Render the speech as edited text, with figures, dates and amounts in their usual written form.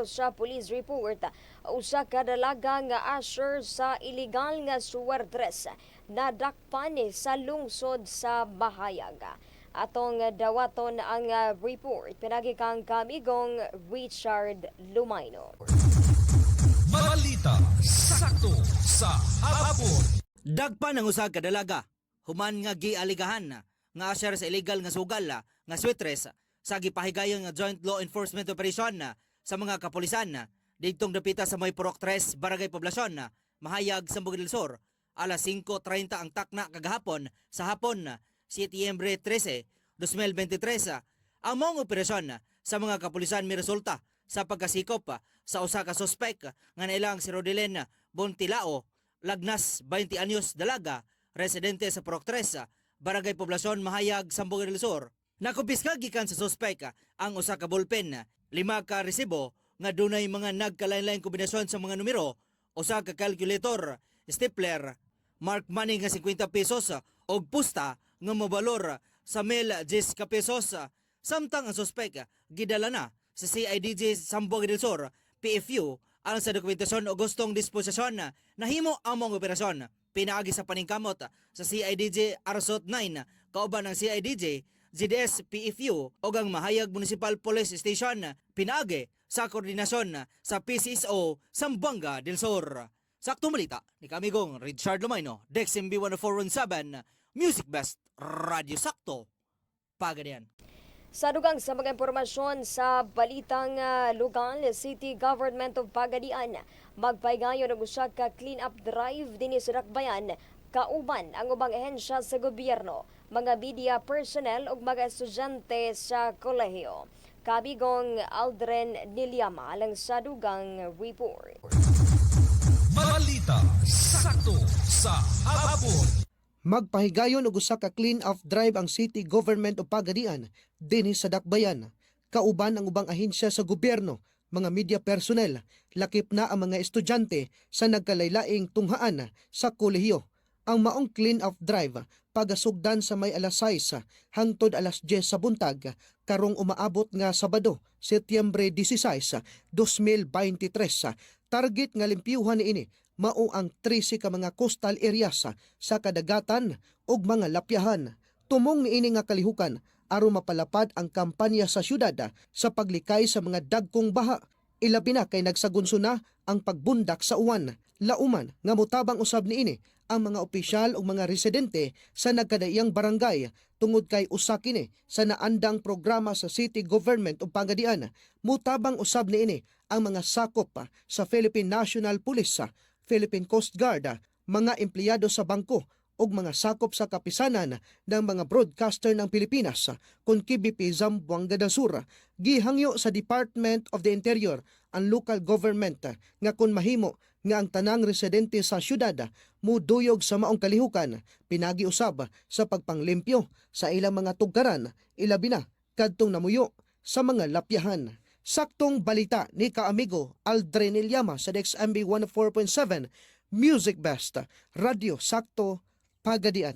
Base sa police report, usa ka dalaga nga asher sa illegal nga suwartres nadakpan sa lungsod sa Bahayag. Atong dawaton ang report pinagi kang kamigong Richard Lumayno. Balita sakto sa hapon. Dagpa ng usa ka dalaga human nga gialigahan nga asher sa illegal nga sugal nga sweatres sa gipahigayon nga joint law enforcement operation sa mga kapulisan didtong dapita sa May Purok 3 Barangay Poblasyon Mahayag, Sambog del Sur alas 5:30 ang takna kagahapon sa hapon Setyembre 13, 2023. Ang mong operasyon sa mga kapulisan may resulta sa pagkasikop sa usa ka suspek nga nailang si Rodelen Bontilao, lagnas 20 anyos dalaga, residente sa Purok 3 Barangay Poblasyon Mahayag, Sambog del Sur. Nakumpiska gikan sa suspek ang usa ka ballpen, 5 ka resibo nga dunay mga nagkalain-lain kombinasyon sa mga numero, usa ka calculator, stapler, mark money nga 50 pesos og pusta nga mobalor sa 1,010 ka pesos. Samtang ang suspek gidala na sa CIDG Sambog del Sur PFU ang sa dokumentasyon o gustong disposisyon nahimo ang mga operasyon. Pinaagi sa paningkamot sa CIDG Arsot 9 kauban ng CIDG GDS PFU o ang Mahayag Municipal Police Station pinaagi sa koordinasyon sa PCSO Zamboanga del Sur. Saktong balita ni kamigong Richard Lumayno, DexMB 10417, Music Best Radio Sakto Pagadian. Sa dugang sa mga impormasyon sa balitang lugar, City Government of Pagadian magpaygayon og usa ka clean up drive dinhi sa Dakbayan kauban ang ubang ehensya sa gobyerno, mga media personnel ug mga estudyante sa kolehiyo. Kabigong Aldren Niliama alang sa dugang report. Balita sakto sa hapon. Magpahigayon og usa ka clean-up drive ang City Government of Pagadian dinhi sa Dakbayan. Kauban ang ubang ahensya sa gobyerno, mga media personnel, lakip na ang mga estudyante sa nagkalaylaing tunghaan sa kolehiyo. Ang maong clean-up drive pagasugdan sa may alas 6 hangtod alas 10 sa buntag karong umaabot nga Sabado, Setyembre 16, 2023. Target nga limpyuhan niini mao ang 13 ka mga coastal areas sa kadagatan ug mga lapyahan. Tumong niini nga kalihukan aron mapalapad ang kampanya sa syudad sa paglikay sa mga dagkong baha. Ilabi na kay nagsagunso na ang pagbundak sa uwan. Lauman nga motabang usab niini ang mga opisyal ug mga residente sa nagkadaiyang barangay tungod kay usa kini sa naandang programa sa City Government of Pagadian. Mutabang usab niini ang mga sakop sa Philippine National Police, Philippine Coast Guard, mga empleyado sa bangko ug mga sakop sa kapisanan ng mga broadcaster ng Pilipinas kun KBP Zamboanga del Sur. Gihangyo sa Department of the Interior ang local government nga kun mahimo nga ang tanang residente sa syudad muduyog sa maong kalihukan, pinagi usab sa pagpanglimpyo sa ilang mga tugkaran, ilabi na kadtong namuyo sa mga lapyahan. Saktong balita ni kaamigo Aldren Ilyama sa DexMB 104.7 Music Best Radio Sakto Pagadian.